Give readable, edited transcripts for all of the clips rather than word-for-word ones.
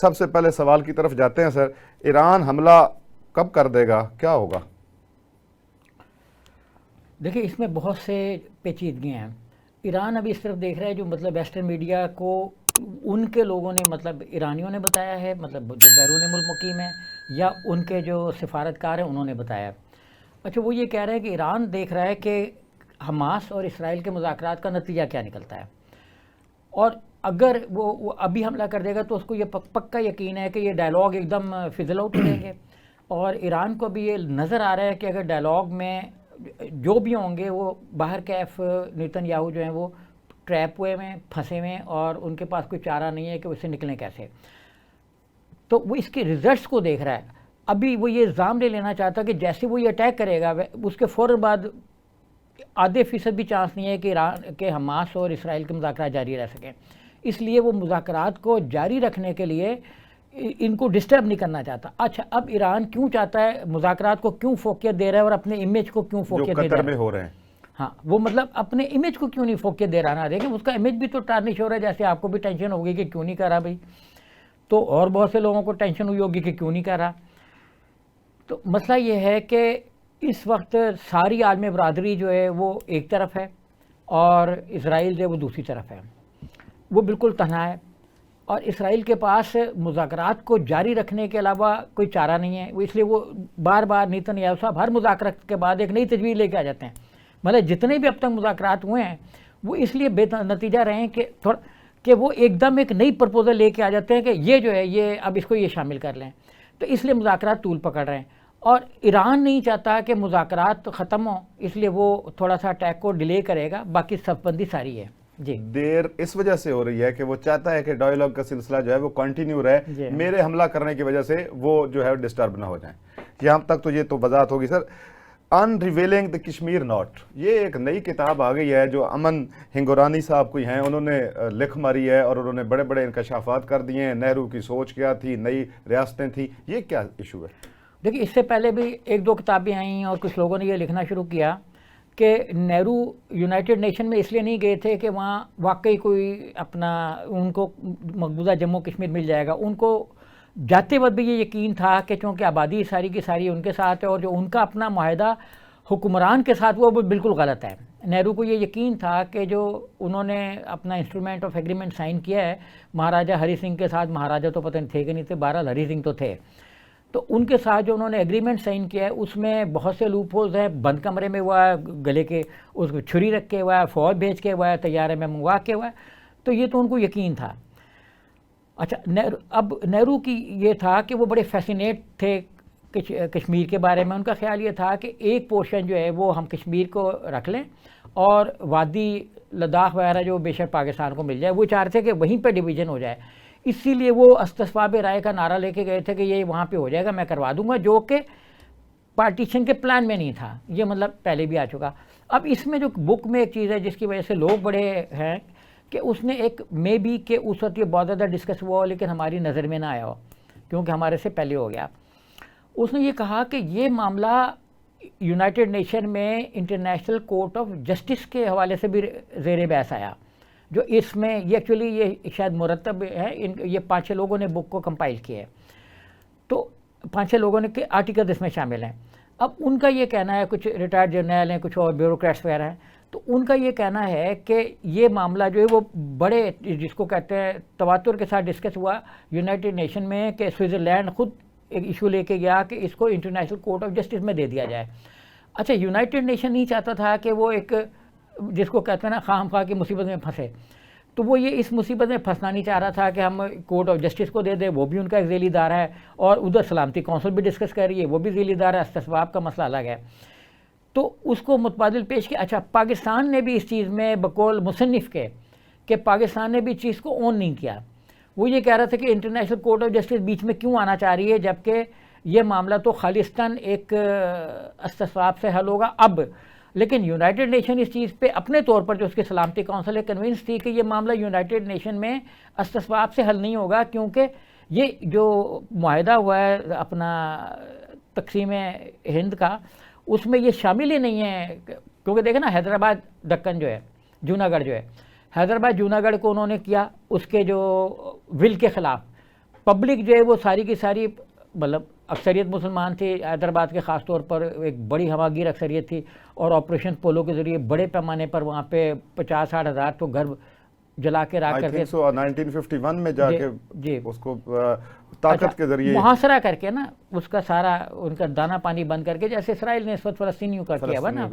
सबसे पहले सवाल की तरफ जाते हैं सर, ईरान हमला कब कर देगा, क्या होगा? देखिए, इसमें बहुत से पेचीदगियाँ हैं। ईरान अभी इस तरफ देख रहा है, जो मतलब वेस्टर्न मीडिया को उनके लोगों ने, मतलब ईरानियों ने बताया है, मतलब जो बैरून मुल्क मुकीम है, या उनके जो सिफारतकार हैं उन्होंने बताया। अच्छा, वो ये कह रहे हैं कि ईरान देख रहा है कि हमास और इसराइल के मुज़ाकरात का नतीजा क्या निकलता है, और अगर वो अभी हमला कर देगा तो उसको ये पक्का यकीन है कि ये डायलॉग एकदम फिजल आउट हो जाएंगे। और ईरान को भी ये नज़र आ रहा है कि अगर डायलॉग में जो भी होंगे वो बाहर कैफ नेतन्याहू जो हैं वो ट्रैप हुए में, फंसे हुए, और उनके पास कोई चारा नहीं है कि उससे निकलें कैसे। तो वो इसके रिजल्ट्स को देख रहा है। अभी वो ये इल्ज़ाम ले लेना चाहता कि जैसे वो ये अटैक करेगा उसके फ़ौरन बाद आधे फीसद भी चांस नहीं है कि ईरान के हमास और इसराइल के मुज़ाकरात जारी रह सकें। इसलिए वो मुज़ाकरात को जारी रखने के लिए इनको डिस्टर्ब नहीं करना चाहता। अच्छा, अब ईरान क्यों चाहता है, मुज़ाकरात को क्यों फोकियत दे रहा है और अपने इमेज को क्यों फोकियत नहीं दे रहा है? हो रहे हैं, हाँ, वो मतलब अपने इमेज को क्यों नहीं फोकियत दे रहा ना, देखें उसका इमेज भी तो टार्निश हो रहा है। जैसे आपको भी टेंशन होगी कि क्यों नहीं कर रहा भाई, तो और बहुत से लोगों को टेंशन हुई होगी कि क्यों नहीं कर रहा। तो मसला ये है कि इस वक्त सारी आलमी बरादरी जो है वो एक तरफ है और इसराइल जो है वो दूसरी तरफ है। वो बिल्कुल तन्हा है और इसराइल के पास मुज़ाकरात को जारी रखने के अलावा कोई चारा नहीं है। वो इसलिए वो बार बार नेतन्याहू साहब हर मुज़ाकरात के बाद एक नई तजवीज़ लेके आ जाते हैं। मतलब जितने भी अब तक मुज़ाकरात हुए हैं वो इसलिए बेनतीजा रहे हैं कि वो एकदम एक नई प्रपोज़ल लेके आ जाते हैं कि ये जो है ये अब इसको ये शामिल कर लें। तो इसलिए मुज़ाकरात तूल पकड़ रहे हैं और ईरान नहीं चाहता कि मुज़ाकरात ख़त्म हो, इसलिए वो थोड़ा सा अटैक को डिले करेगा। बाकी सफबंदी सारी है जी। देर इस वजह से हो रही है कि वो चाहता है कि डायलॉग का सिलसिला जो है वो कंटिन्यू रहे, मेरे हमला करने की वजह से वो जो है डिस्टर्ब ना हो जाए। यहाँ तक तो ये तो वजाहत होगी सर। अनरिवेलिंग द कश्मीर नॉट, ये एक नई किताब आ गई है जो अमन हिंगोरानी साहब कोई हैं, उन्होंने लिख मारी है और उन्होंने बड़े बड़े इंकशाफात कर दिए हैं। नेहरू की सोच क्या थी, नई रियासतें थी, ये क्या इशू है? देखिए, इससे पहले भी एक दो किताबें आई और कुछ लोगों ने ये लिखना शुरू किया कि नेहरू यूनाइटेड नेशन में इसलिए नहीं गए थे कि वहाँ वाकई कोई अपना उनको मकबूजा जम्मू कश्मीर मिल जाएगा। उनको जाते वक्त भी ये यकीन था कि चूँकि आबादी सारी की सारी उनके साथ है और जो उनका अपना माहिदा हुक्मरान के साथ वो बिल्कुल गलत है। नेहरू को ये यकीन था कि जो उन्होंने अपना इंस्ट्रूमेंट ऑफ एग्रीमेंट साइन किया है महाराजा हरि सिंह के साथ, महाराजा तो पता नहीं थे कि नहीं थे, बहरहाल हरि सिंह तो थे, तो उनके साथ जो उन्होंने एग्रीमेंट साइन किया है उसमें बहुत से लूप होल्स हैं। बंद कमरे में हुआ है, गले के उसको छुरी रख के हुआ है, फौज भेज के हुआ है, तैयारे में मंगवा के हुआ है, तो ये तो उनको यकीन था। अच्छा, अब नेहरू की ये था कि वो बड़े फैसिनेट थे कश्मीर के बारे में। उनका ख्याल ये था कि एक पोर्शन जो है वो हम कश्मीर को रख लें और वादी लद्दाख वगैरह जो बेशक पाकिस्तान को मिल जाए। वो चाहते थे कि वहीं पर डिवीज़न हो जाए, इसीलिए वो अस्तिस्बाब राय का नारा लेके गए थे कि ये वहाँ पे हो जाएगा, मैं करवा दूंगा, जो कि पार्टीशन के प्लान में नहीं था। ये मतलब पहले भी आ चुका। अब इसमें जो बुक में एक चीज़ है जिसकी वजह से लोग बड़े हैं कि उसने एक मे बी के उस वक्त ये बहुत ज़्यादा डिस्कस हुआ हो लेकिन हमारी नज़र में ना आया हो क्योंकि हमारे से पहले हो गया। उसने ये कहा कि ये मामला यूनाइटेड नेशन में इंटरनेशनल कोर्ट ऑफ जस्टिस के हवाले से भी ज़ेर बहस आया, जो इसमें ये एक्चुअली ये शायद मुरतब है। ये 5-6 लोगों ने बुक को कंपाइल किया है, तो 5-6 लोगों ने के आर्टिकल इसमें शामिल हैं। अब उनका ये कहना है, कुछ रिटायर्ड जर्नल हैं, कुछ और ब्यूरोक्रेट्स वगैरह हैं, तो उनका ये कहना है कि ये मामला जो है वो बड़े जिसको कहते हैं तवातुर के साथ डिस्कस हुआ यूनाइटेड नेशन में कि स्विट्ज़रलैंड खुद एक इशू लेके गया कि इसको इंटरनेशनल कोर्ट ऑफ जस्टिस में दे दिया जाए। अच्छा, यूनाइटेड नेशन नहीं चाहता था कि वो एक जिसको कहते हैं ना खामखा की मुसीबत में फंसे, तो वो ये इस मुसीबत में फंसना नहीं चाह रहा था कि हम कोर्ट ऑफ जस्टिस को दे दें, वो भी उनका एक ज़ेली इदारा है, और उधर सलामती कौंसिल भी डिस्कस कर रही है, वो भी ज़ेली इदारा है, अस्तिस्बाब का मसला अलग है, तो उसको मुतबादिल पेश किया। अच्छा, पाकिस्तान ने भी इस चीज़ में बकौल मुसन्निफ़ के कि पाकिस्तान ने भी इस चीज़ को ऑन नहीं किया। वो ये कह रहा था कि इंटरनेशनल कोर्ट ऑफ जस्टिस बीच में क्यों आना चाह रही है जबकि ये मामला तो खालिस्तान एक अस्तिस्बाब से हल होगा अब। लेकिन यूनाइटेड नेशन इस चीज़ पे अपने तौर पर जो उसकी सलामती काउंसिल है कन्विंस थी कि ये मामला यूनाइटेड नेशन में अस्तिस्बाब से हल नहीं होगा, क्योंकि ये जो माहिदा हुआ है अपना तकसीम हिंद का, उसमें ये शामिल ही नहीं है। क्योंकि देखें ना, हैदराबाद दक्कन जो है, जूनागढ़ जो है, हैदराबाद जूनागढ़ को उन्होंने किया उसके जो विल के ख़िलाफ़, पब्लिक जो है वो सारी की सारी मतलब अक्सरियत मुसलमान थी। हैदराबाद के ख़ास तौर पर एक बड़ी हवागीर अक्सरियत थी और ऑपरेशन पोलो के ज़रिए बड़े पैमाने पर वहाँ पे 50-60 हज़ार तो घर जला के राख करके 1951 में जाके जी उसको ताकत के जरिए मुहासरा करके ना उसका सारा उनका दाना पानी बंद करके, जैसे इसराइल ने इस वक्त फ़लस्तीनियों का किया हुआ ना,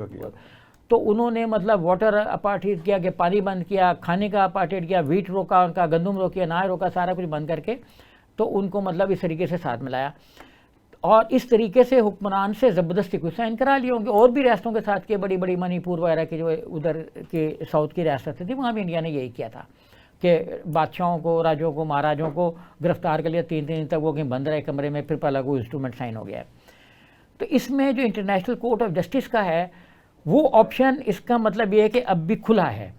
तो उन्होंने मतलब वाटर अपार्टेड किया कि पानी बंद किया, खाने का अपार्टेड किया, वीट रोका उनका, गंदम रोकी, अनाज रोका, सारा कुछ बंद करके तो उनको मतलब इस तरीके से साथ मिलाया। और इस तरीके से हुक्मरान से ज़बरदस्ती कुछ साइन करा लिए होंगे। और भी रियासतों के साथ के बड़ी बड़ी मणिपुर वगैरह की जो उधर के साउथ की रियासतें थी वहाँ भी इंडिया ने यही किया था कि बादशाहों को, राजों को, महाराजों को गिरफ्तार कर लिया, 3 दिन तक वो कहीं बंद रहे कमरे में, फिर पहला कोई इंस्ट्रूमेंट साइन हो गया है। तो इसमें जो इंटरनेशनल कोर्ट ऑफ जस्टिस का है वो ऑप्शन, इसका मतलब ये है कि अब भी खुला है।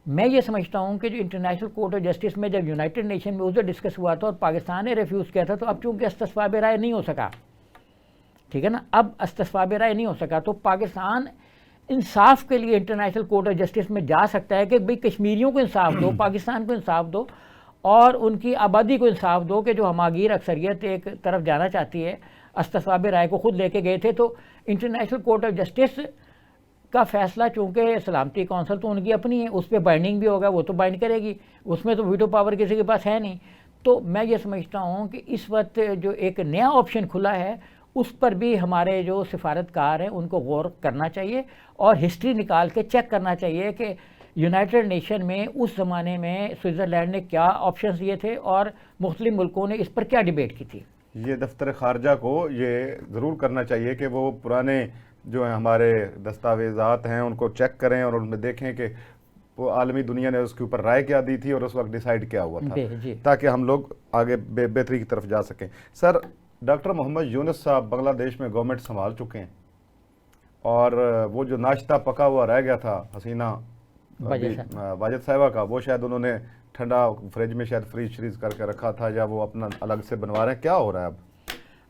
मैं ये समझता हूँ कि जो इंटरनेशनल कोर्ट ऑफ जस्टिस में जब यूनाइटेड नेशन में उधर डिस्कस हुआ था और पाकिस्तान ने रिफ्यूज़ किया था, तो अब चूँकि इस्तिस्वाब राय नहीं हो सका, ठीक है ना, अब इस्तिस्वाब राय नहीं हो सका, तो पाकिस्तान इंसाफ के लिए इंटरनेशनल कोर्ट ऑफ जस्टिस में जा सकता है कि भाई कश्मीरियों को इंसाफ दो, पाकिस्तान को इंसाफ दो और उनकी आबादी को इंसाफ दो कि जो हमागीर अक्सरियत एक तरफ जाना चाहती है, इस्तिस्वाब राय को खुद लेके गए थे। तो इंटरनेशनल कोर्ट ऑफ जस्टिस का फैसला चूँकि सलामती कौंसिल तो उनकी अपनी है, उस पर बाइंडिंग भी होगा, वो तो बाइंड करेगी, उसमें तो वीटो पावर किसी के पास है नहीं। तो मैं ये समझता हूँ कि इस वक्त जो एक नया ऑप्शन खुला है उस पर भी हमारे जो सिफारतकार हैं उनको गौर करना चाहिए और हिस्ट्री निकाल के चेक करना चाहिए कि यूनाइटेड नेशन में उस ज़माने में स्विट्ज़रलैंड ने क्या ऑप्शंस दिए थे और मुख्तलिफ मुल्कों ने इस पर क्या डिबेट की थी। ये दफ्तर खारजा को ये ज़रूर करना चाहिए कि वो पुराने जो है हमारे दस्तावेज़ात हैं उनको चेक करें और उनमें देखें कि वो आलमी दुनिया ने उसके ऊपर राय क्या दी थी और उस वक्त डिसाइड क्या हुआ था, ताकि हम लोग आगे बेहतरी की तरफ जा सकें। सर, डॉक्टर मोहम्मद यूनुस साहब बांग्लादेश में गवर्नमेंट संभाल चुके हैं और वो जो नाश्ता पका हुआ रह गया था हसीना वाजिद साहिबा का, वो शायद उन्होंने ठंडा फ्रिज में शायद फ्रीज करके रखा था या वो अपना अलग से बनवा रहे हैं। क्या हो रहा है अब?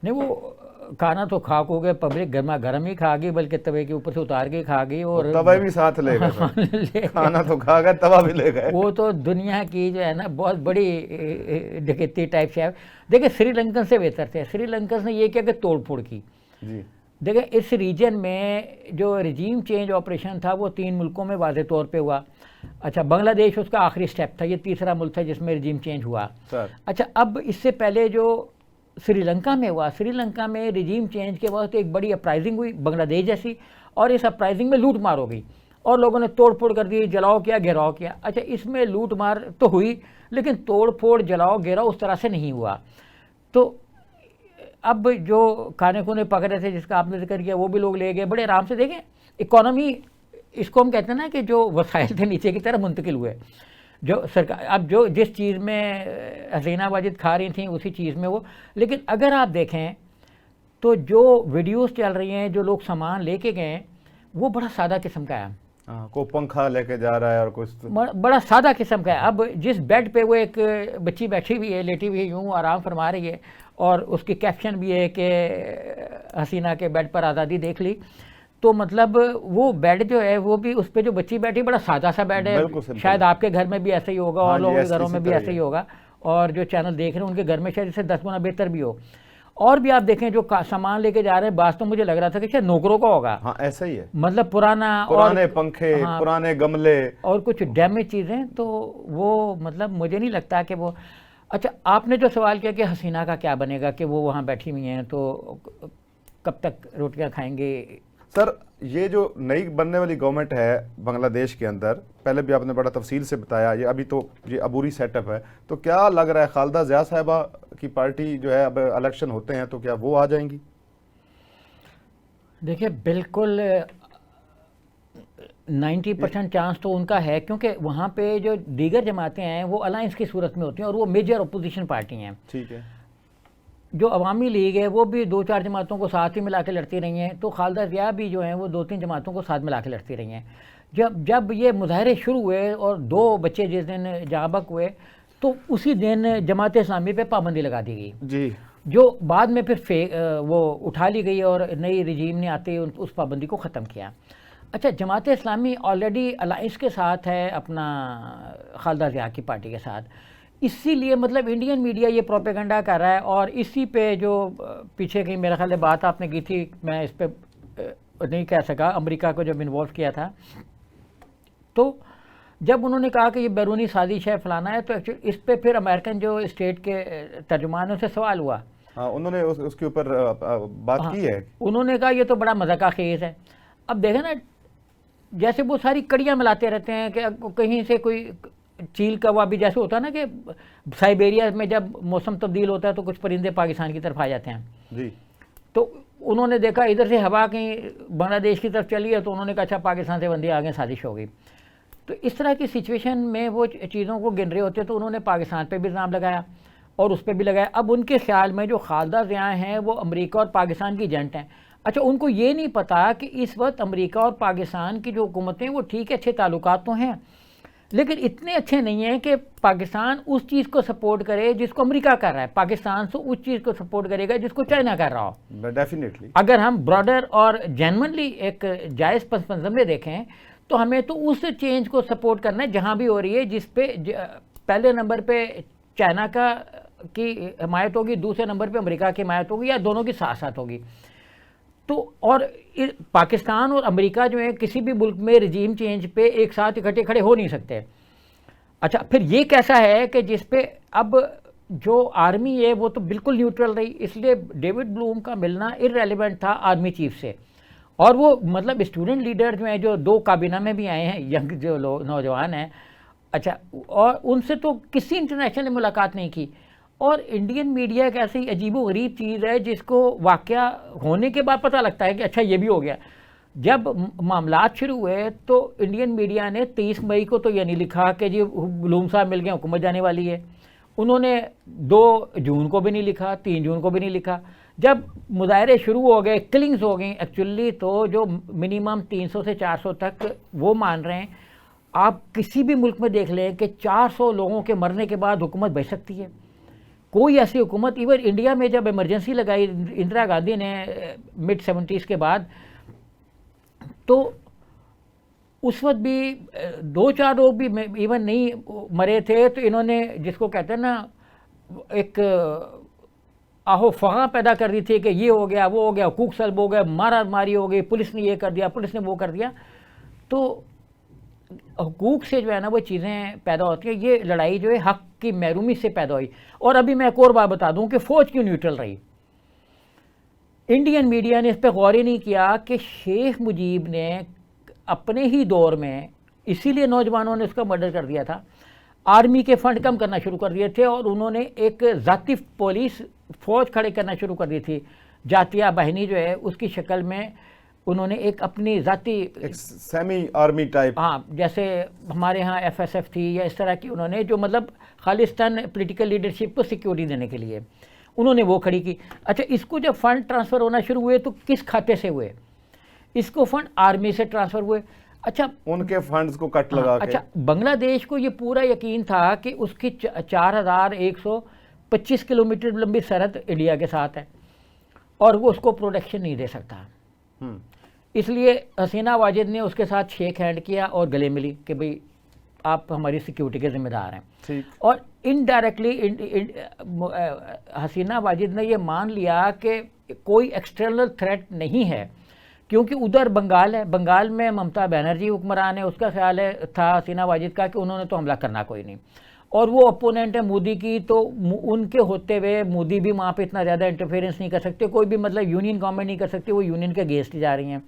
नहीं, वो खाना तो खाक हो गया, पब्लिक गर्मा गर्म ही खा गई, बल्कि तवे के ऊपर से उतार के खा गई और तवा भी साथ ले गए। खाना तो खा गए, तवा भी ले गए। वो तो दुनिया की जो है ना बहुत बड़ी डकैती टाइप से है। देखिए श्रीलंकन से बेहतर थे। श्रीलंकन ने ये किया कि तोड़ फोड़ की जी। देखिए इस रीजन में जो रिजीम चेंज ऑपरेशन था वो 3 मुल्कों में वाज़े तौर पे हुआ। अच्छा, बांग्लादेश उसका आखिरी स्टेप था, ये तीसरा मुल्क था जिसमें रिजीम चेंज हुआ। अच्छा, अब इससे पहले जो श्रीलंका में हुआ, श्रीलंका में रिजीम चेंज के वक्त एक बड़ी अपराइजिंग हुई बांग्लादेश जैसी, और इस अपराइजिंग में लूट मार हो गई और लोगों ने तोड़ फोड़ कर दी, जलाओ किया, घेराव किया। अच्छा, इसमें लूट मार तो हुई लेकिन तोड़ फोड़ जलाओ घेराव उस तरह से नहीं हुआ। तो अब जो खाने खूने पक रहे थे जिसका आपने जिक्र किया वो भी लोग ले गए बड़े आराम से। देखें इकोनॉमी, इसको हम कहते हैं ना कि जो वसाइल थे नीचे की तरफ मुंतकिल हुए। जो सरकार अब जो जिस चीज़ में हसीना वाजिद खा रही थी उसी चीज़ में वो। लेकिन अगर आप देखें तो जो वीडियोस चल रही हैं, जो लोग सामान लेके गए वो बड़ा सादा किस्म का है। को पंखा लेके जा रहा है और कुछ बड़ा सादा किस्म का है। अब जिस बेड पे वो एक बच्ची बैठी हुई है, लेटी हुई है, यूँ आराम फरमा रही है और उसकी कैप्शन भी है कि हसीना के बेड पर आज़ादी देख ली। तो मतलब वो बेड जो है वो भी उस पर जो बच्ची बैठी बड़ा सादा सा बेड है। शायद आपके घर में भी ऐसा ही होगा और लोगों के घरों में भी ऐसा ही होगा, और जो चैनल देख रहे हैं उनके घर में शायद इससे 10 गुना बेहतर भी हो। और भी आप देखें जो सामान लेके जा रहे हैं, बात तो मुझे लग रहा था कि शायद नौकरों का होगा। हाँ, ऐसा ही है, मतलब पुराने और पंखे, पुराने गमले और कुछ डैमेज चीज़ें। तो वो मतलब मुझे नहीं लगता कि वो। अच्छा, आपने जो सवाल किया कि हसीना का क्या बनेगा, कि वो वहाँ बैठी हुई हैं तो कब तक रोटियाँ खाएंगे। सर, ये जो नई बनने वाली गवर्नमेंट है बांग्लादेश के अंदर, पहले भी आपने बड़ा तफसील से बताया, ये अभी तो ये अबूरी सेटअप है, तो क्या लग रहा है खालिदा ज़िया साहिबा की पार्टी जो है, अब इलेक्शन होते हैं तो क्या वो आ जाएंगी? देखिए बिल्कुल 90% चांस तो उनका है, क्योंकि वहाँ पे जो दीगर जमातें हैं वो अलायंस की सूरत में होती हैं और वो मेजर अपोजिशन पार्टी हैं। ठीक है। जो अवामी लीग है वो भी 2-4 जमातों को साथ ही मिला के लड़ती रही हैं, तो खालिदा ज़िया भी जो हैं वो 2-3 जमातों को साथ मिला के लड़ती रही हैं। जब ये मुजाहरे शुरू हुए और 2 बच्चे जिस दिन जहाँ बक हुए तो उसी दिन जमात इस्लामी पे पाबंदी लगा दी गई जी, जो बाद में फिर वो उठा ली गई और नई रजीम ने आते उस पाबंदी को ख़त्म किया। अच्छा, जमात इस्लामी ऑलरेडी अलायंस के साथ है अपना खालिदा ज़िया की पार्टी के साथ, इसीलिए मतलब इंडियन मीडिया ये प्रोपेगेंडा कर रहा है, और इसी पे जो पीछे की मेरा ख्याल है बात आपने की थी, मैं इस पे नहीं कह सका, अमेरिका को जब इन्वॉल्व किया था, तो जब उन्होंने कहा कि ये बैरूनी साजिश है फलाना है, तो एक्चुअली इस पे फिर अमेरिकन जो स्टेट के तर्जुमानों से सवाल हुआ। हाँ, उन्होंने उसके ऊपर बात हाँ, की है। उन्होंने कहा ये तो बड़ा मज़ा का खेज है। अब देखें ना, जैसे वो सारी कड़ियाँ मिलाते रहते हैं कि कहीं से कोई चील कौवा भी, जैसे होता है ना कि साइबेरिया में जब मौसम तब्दील होता है तो कुछ परिंदे पाकिस्तान की तरफ आ जाते हैं जी। तो उन्होंने देखा इधर से हवा कहीं बांग्लादेश की तरफ चली है, तो उन्होंने कहा अच्छा पाकिस्तान से बंदे आगे साजिश हो गई। तो इस तरह की सिचुएशन में वो चीज़ों को गिन रहे होते, तो उन्होंने पाकिस्तान पे भी इल्ज़ाम लगाया और उस पर भी लगाया। अब उनके ख्याल में जो खालिदा ज़िया हैं वो अमेरिका और पाकिस्तान की एजेंट हैं। अच्छा, उनको ये नहीं पता कि इस वक्त अमेरिका और पाकिस्तान की जो हुकूमतें वो ठीक है, अच्छे ताल्लुकात तो हैं, लेकिन इतने अच्छे नहीं हैं कि पाकिस्तान उस चीज़ को सपोर्ट करे जिसको अमेरिका कर रहा है, पाकिस्तान से उस चीज़ को सपोर्ट करेगा जिसको चाइना कर रहा हो। डेफिनेटली अगर हम ब्रॉडर और जेन्युइनली एक जायज़ पस मंज़र में देखें तो हमें तो उस चेंज को सपोर्ट करना है जहाँ भी हो रही है, जिस पे पहले नंबर पे चाइना की हिमायत होगी, दूसरे नंबर पे अमेरिका की हिमायत होगी, या दोनों की साथ साथ होगी। तो और पाकिस्तान और अमेरिका जो है किसी भी मुल्क में रजीम चेंज पे एक साथ इकट्ठे खड़े हो नहीं सकते। अच्छा, फिर ये कैसा है कि जिस पे अब जो आर्मी है वो तो बिल्कुल न्यूट्रल रही, इसलिए डेविड ब्लूम का मिलना इररेलेवेंट था आर्मी चीफ से। और वो मतलब स्टूडेंट लीडर जो हैं, जो 2 काबीना में भी आए हैं, यंग जो नौजवान हैं, अच्छा, और उनसे तो किसी इंटरनेशनल ने मुलाकात नहीं की। और इंडियन मीडिया एक ऐसी अजीबोगरीब चीज़ है जिसको वाक़या होने के बाद पता लगता है कि अच्छा ये भी हो गया। जब मामलात शुरू हुए तो इंडियन मीडिया ने 23 मई को तो ये नहीं लिखा कि जी ब्लूम साहब मिल गए, हुकूमत जाने वाली है। उन्होंने 2 जून को भी नहीं लिखा, 3 जून को भी नहीं लिखा। जब मुजाहरे शुरू हो गए, किलिंग्स हो गई एक्चुअली, तो जो मिनिमम 300 से 400 तक वो मान रहे हैं। आप किसी भी मुल्क में देख लें कि 400 लोगों के मरने के बाद हुकूमत बच सकती है। कोई ऐसी हुकूमत, इवन इंडिया में जब इमरजेंसी लगाई इंदिरा गांधी ने मिड 70s के बाद, तो उस वक्त भी 2-4 लोग भी इवन नहीं मरे थे। तो इन्होंने जिसको कहते हैं ना, एक आहो फगा पैदा कर दी थी कि ये हो गया, वो हो गया, हुकूक सल्ब हो गया, मारा मारी हो गई, पुलिस ने ये कर दिया, पुलिस ने वो कर दिया। तो हुकूक से जो है ना वो चीज़ें पैदा होती हैं। ये लड़ाई जो है हक की महरूमी से पैदा हुई। और अभी मैं एक और बात बता दूं कि फ़ौज क्यों न्यूट्रल रही। इंडियन मीडिया ने इस पर गौर ही नहीं किया कि शेख मुजीब ने अपने ही दौर में, इसीलिए नौजवानों ने उसका मर्डर कर दिया था, आर्मी के फंड कम करना शुरू कर दिए थे और उन्होंने एक ज़ाती पुलिस फ़ौज खड़े करना शुरू कर दी थी। जातिया बाहिनी जो है उसकी शक्ल में उन्होंने एक अपनी ज़ाती एक सेमी आर्मी टाइप, हाँ, जैसे हमारे यहाँ FSF थी या इस तरह की, उन्होंने जो मतलब खालिस्तान पॉलिटिकल लीडरशिप को सिक्योरिटी देने के लिए उन्होंने वो खड़ी की। अच्छा, इसको जब फंड ट्रांसफ़र होना शुरू हुए तो किस खाते से हुए? इसको फंड आर्मी से ट्रांसफ़र हुए। अच्छा, उनके फंड्स को कट लगा के। अच्छा, बांग्लादेश को ये पूरा यकीन था कि उसकी 4125 किलोमीटर लंबी सरहद इंडिया के साथ है और वो उसको प्रोटेक्शन नहीं दे सकता। इसलिए हसीना वाजिद ने उसके साथ शेक हैंड किया और गले मिली कि भाई आप हमारी सिक्योरिटी के जिम्मेदार हैं। और इनडायरेक्टली हसीना वाजिद ने ये मान लिया कि कोई एक्सटर्नल थ्रेट नहीं है, क्योंकि उधर बंगाल है, बंगाल में ममता बनर्जी हुक्मरान है। उसका ख्याल है था हसीना वाजिद का कि उन्होंने तो हमला करना कोई नहीं, और वो अपोनेंट है मोदी की, तो उनके होते हुए मोदी भी वहाँ पे इतना ज़्यादा इंटरफेरेंस नहीं कर सकते, कोई भी मतलब यूनियन गवर्नमेंट नहीं कर सकती, वो यूनियन के अगेंस्ट जा रही हैं।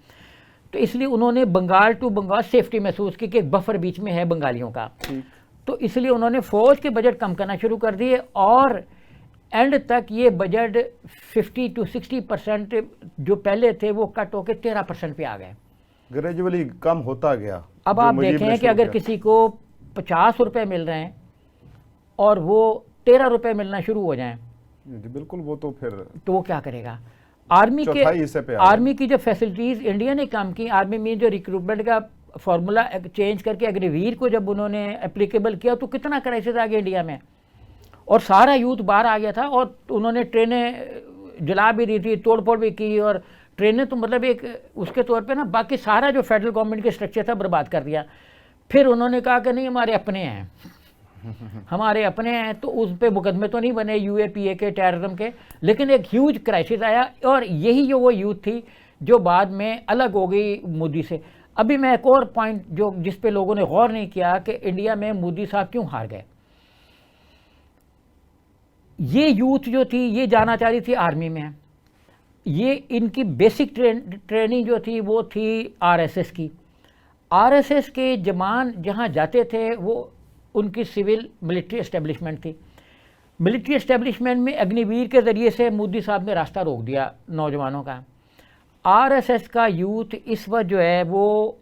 तो इसलिए उन्होंने बंगाल टू बंगाल सेफ्टी महसूस की कि एक बफर बीच में है बंगालियों का। तो इसलिए उन्होंने फ़ौज के बजट कम करना शुरू कर दिए और एंड तक ये बजट 50 to 60% जो पहले थे वो कट होकर 13% पे आ गए। ग्रेजुअली कम होता गया। अब आप देखें कि अगर किसी को 50 रुपये मिल रहे हैं और वो 13 रुपये मिलना शुरू हो जाएं, बिल्कुल, वो तो फिर तो वो क्या करेगा? आर्मी की जो फैसिलिटीज़ इंडिया ने काम की, आर्मी में जो रिक्रूटमेंट का फार्मूला चेंज करके अग्निवीर को जब उन्होंने एप्लीकेबल किया तो कितना क्राइसिस आ गया इंडिया में, और सारा यूथ बाहर आ गया था और उन्होंने ट्रेनें जला भी दी थी, तोड़फोड़ भी की, और ट्रेनें तो मतलब एक उसके तौर पे ना बाकी सारा जो फेडरल गवर्नमेंट के स्ट्रक्चर था बर्बाद कर दिया। फिर उन्होंने कहा कि नहीं हमारे अपने हैं, हमारे अपने हैं, तो उस पे मुकदमे तो नहीं बने यूएपीए के टेररिज्म के, लेकिन एक ह्यूज क्राइसिस आया और यही जो वो यूथ थी जो बाद में अलग हो गई मोदी से। अभी मैं एक और पॉइंट जो जिस पे लोगों ने गौर नहीं किया कि इंडिया में मोदी साहब क्यों हार गए। ये यूथ जो थी ये जाना चाह रही थी आर्मी में, ये इनकी बेसिक ट्रेनिंग जो थी वो थी आरएसएस की। आरएसएस के जवान जहाँ जाते थे वो उनकी सिविल मिलिट्री एस्टेब्लिशमेंट थी। मिलिट्री एस्टेब्लिशमेंट में अग्निवीर के ज़रिए से मोदी साहब ने रास्ता रोक दिया नौजवानों का। आरएसएस का यूथ इस वक्त जो है वो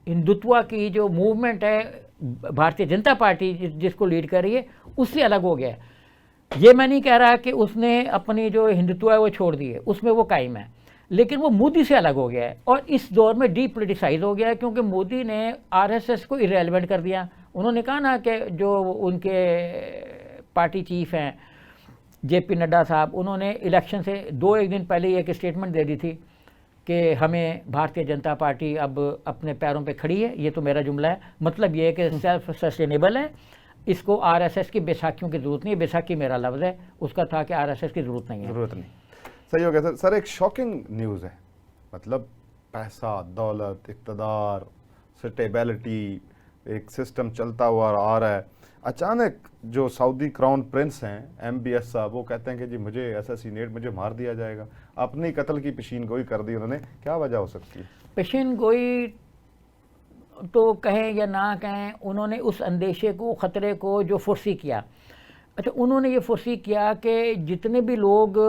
हिंदुत्व की जो मूवमेंट है भारतीय जनता पार्टी जिसको लीड कर रही है उससे अलग हो गया है। ये मैं नहीं कह रहा कि उसने अपनी जो हिंदुत्व है वो छोड़ दी है, उसमें वो कायम है, लेकिन वो मोदी से अलग हो गया है और इस दौर में डीपोलिटिसाइज हो गया है क्योंकि मोदी ने आरएसएस को इरेलेवेंट कर दिया। उन्होंने कहा ना कि जो उनके पार्टी चीफ हैं जेपी नड्डा साहब, उन्होंने इलेक्शन से 2-1 दिन पहले एक स्टेटमेंट दे दी थी कि हमें भारतीय जनता पार्टी अब अपने पैरों पे खड़ी है। ये तो मेरा जुमला है, मतलब ये है कि सेल्फ सस्टेनेबल है, इसको आरएसएस की बैसाखियों की ज़रूरत नहीं है। बैसाखी मेरा लफ्ज़ है, उसका था कि आरएसएस की ज़रूरत नहीं है। ज़रूरत नहीं, सही हो गया सर। सर एक शॉकिंग न्यूज़ है, मतलब पैसा, दौलत, इक़्तिदार, स्टेबिलिटी, एक सिस्टम चलता हुआ आ रहा है। अचानक जो सऊदी क्राउन प्रिंस हैं MBS साहब, वो कहते हैं कि जी मुझे असैसिनेट, मुझे मार दिया जाएगा। अपनी कत्ल की पेशीन गोई कर दी उन्होंने, क्या वजह हो सकती है? पेशीन गोई तो कहें या ना कहें, उन्होंने उस अंदेशे को, ख़तरे को जो फुर्सी किया। अच्छा, उन्होंने ये फुर्सी किया कि जितने भी लोग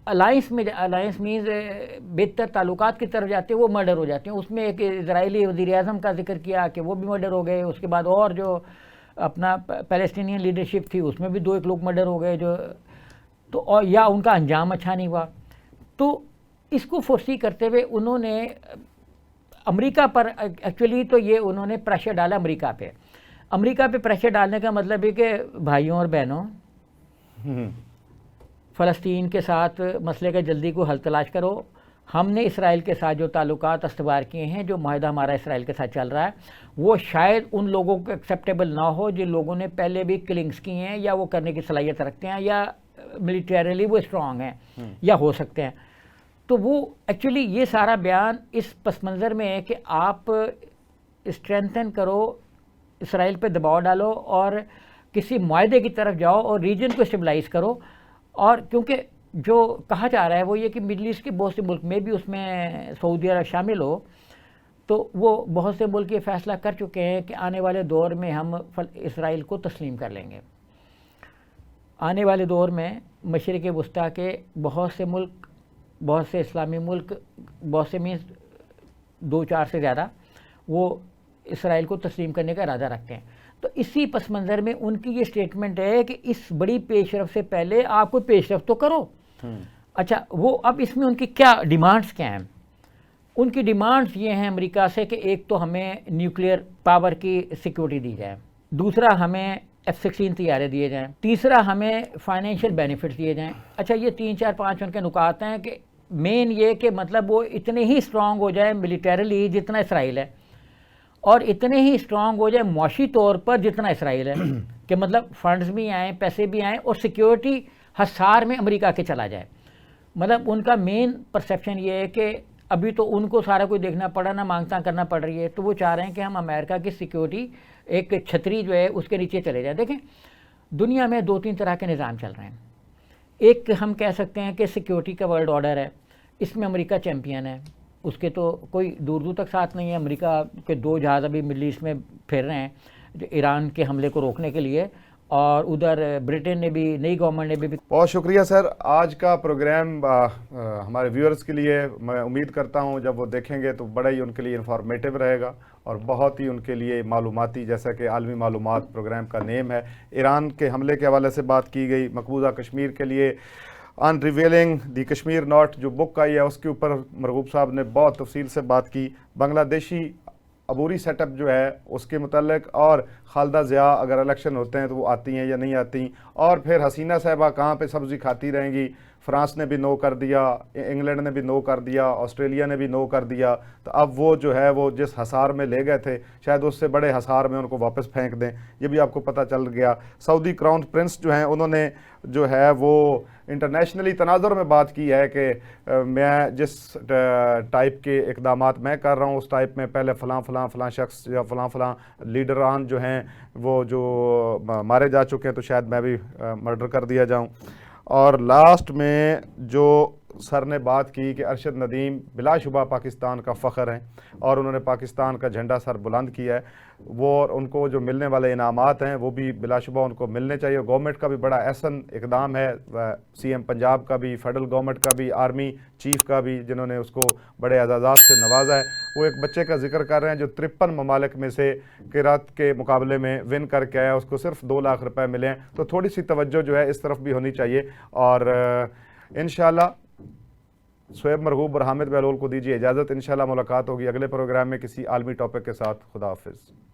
अलायंस मीन्स बेहतर ताल्लुकात की तरफ जाते हैं वो मर्डर हो जाते हैं। उसमें एक इजरायली वज़ीर-ए-आज़म का जिक्र किया कि वो भी मर्डर हो गए। उसके बाद और जो अपना पैलेस्टीनियन लीडरशिप थी उसमें भी 2-1 लोग मर्डर हो गए जो तो, और या उनका अंजाम अच्छा नहीं हुआ। तो इसको फुर्सी करते हुए उन्होंने अमेरिका पर एक्चुअली तो ये उन्होंने प्रेशर डाला अमेरिका पे प्रेशर डालने का मतलब है कि भाइयों और बहनों, फ़लस्तीन के साथ मसले का जल्दी को हल तलाश करो। हमने इसराइल के साथ जो ताल्लुकात अस्तवार किए हैं, जो माहिदा हमारा इसराइल के साथ चल रहा है, वो शायद उन लोगों को एक्सेप्टेबल ना हो जिन लोगों ने पहले भी किलिंग्स की हैं या वो करने की सलाहियत रखते हैं या मिलिटरीली वो स्ट्रांग हैं या हो सकते हैं। तो वो एक्चुअली ये सारा बयान इस पस मंज़र में है कि आप स्ट्रेंथन करो, इसराइल पे दबाव डालो और किसी मुआहदे की तरफ जाओ और रीजन को स्टेबलाइज़ करो। और क्योंकि जो कहा जा रहा है वो ये कि मिडल ईस्ट के बहुत से मुल्क में भी उसमें सऊदी अरब शामिल हो, तो वो बहुत से मुल्क ये फ़ैसला कर चुके हैं कि आने वाले दौर में हम इसराइल को तस्लीम कर लेंगे। आने वाले दौर में मशरिक़ वस्ता के बहुत से मुल्क, बहुत से इस्लामी मुल्क, बहुत से मीन्स 2-4 से ज़्यादा, वो इसराइल को तस्लीम करने का इरादा रखते हैं। तो इसी पस मंज़र में उनकी ये स्टेटमेंट है कि इस बड़ी पेशरफ से पहले आप कोई पेशरफ तो करो। अच्छा, वो अब इसमें उनकी क्या डिमांड्स क्या हैं? उनकी डिमांड्स ये हैं अमेरिका से कि एक तो हमें न्यूक्लियर पावर की सिक्योरिटी दी जाए, दूसरा हमें F-16 तैयारे दिए जाएं, तीसरा हमें फाइनेंशियल बेनिफिट्स दिए जाएं। अच्छा, ये 3-4-5 उनके नुकात हैं कि मेन ये कि मतलब वो इतने ही स्ट्रॉन्ग हो जाए मिलिटरीली जितना इसराइल है और इतने ही स्ट्रॉन्ग हो जाए मुआशी तौर पर जितना इसराइल है कि मतलब फंड्स भी आएँ, पैसे भी आएँ और सिक्योरिटी हसार में अमेरिका के चला जाए। मतलब उनका मेन परसेप्शन ये है कि अभी तो उनको सारा कुछ देखना पड़ा ना, मांगता करना पड़ रही है, तो वो चाह रहे हैं कि हम अमेरिका की सिक्योरिटी एक छतरी जो है उसके नीचे चले जाए। देखें, दुनिया में 2-3 तरह के निज़ाम चल रहे हैं। एक हम कह सकते हैं कि सिक्योरिटी का वर्ल्ड ऑर्डर है, इसमें अमेरिका चैम्पियन है, उसके तो कोई दूर दूर तक साथ नहीं है। अमेरिका के 2 जहाज़ अभी मिडल ईस्ट में फिर रहे हैं जो ईरान के हमले को रोकने के लिए, और उधर ब्रिटेन ने भी, नई गवर्नमेंट ने भी। बहुत शुक्रिया सर, आज का प्रोग्राम हमारे व्यूअर्स के लिए, मैं उम्मीद करता हूं जब वो देखेंगे तो बड़ा ही उनके लिए इंफॉर्मेटिव रहेगा और बहुत ही उनके लिए मालूमाती, जैसा कि आलमी मालूमात प्रोग्राम का नेम है। ईरान के हमले के हवाले से बात की गई, मकबूजा कश्मीर के लिए अनरिवेलिंग द कश्मीर नॉट जो बुक आई है उसके ऊपर मरगूब साहब ने बहुत तफसील से बात की। बांग्लादेशी अबूरी सेटअप जो है उसके मुतल्लिक, और खालिदा ज़िया अगर इलेक्शन होते हैं तो वो आती हैं या नहीं आती, और फिर हसीना साहिबा कहाँ पे सब्ज़ी खाती रहेंगी। फ्रांस ने भी नो कर दिया, इंग्लैंड ने भी नो कर दिया, ऑस्ट्रेलिया ने भी नो कर दिया, तो अब वो जो है वो जिस हसार में ले गए थे शायद उससे बड़े हसार में उनको वापस फेंक दें, ये भी आपको पता चल गया। सऊदी क्राउन प्रिंस जो हैं उन्होंने जो है वो इंटरनेशनली तनाजुर में बात की है कि मैं जिस टाइप के इक़दामात मैं कर रहा हूँ उस टाइप में पहले फ़लाँ शख्स या फ़लाँ लीडरान जो हैं वो जो मारे जा चुके हैं, तो शायद मैं भी मर्डर कर दिया जाऊँ। और लास्ट में जो सर ने बात की कि अरशद नदीम बिलाशुबा पाकिस्तान का फ़ख्र हैं और उन्होंने पाकिस्तान का झंडा सर बुलंद किया है, वो और उनको जो मिलने वाले इनामात हैं वो भी बिलाशुबा उनको मिलने चाहिए। गवर्नमेंट का भी बड़ा एहसन इकदाम है, सीएम पंजाब का भी, फेडरल गवर्नमेंट का भी, आर्मी चीफ का भी, जिन्होंने उसको बड़े एजाज़ात से नवाजा है। वो एक बच्चे का जिक्र कर रहे हैं जो 53 ममालिक में से किरात के मुकाबले में विन करके आया, उसको सिर्फ 2 लाख रुपए मिले हैं। तो थोड़ी सी तवज्जो जो है इस तरफ भी होनी चाहिए। और इंशाल्लाह शोएब मरगूब और हामिद बहलोल को दीजिए इजाज़त। इंशाल्लाह मुलाकात होगी अगले प्रोग्राम में किसी आलमी टॉपिक के साथ। खुदा हाफिज़।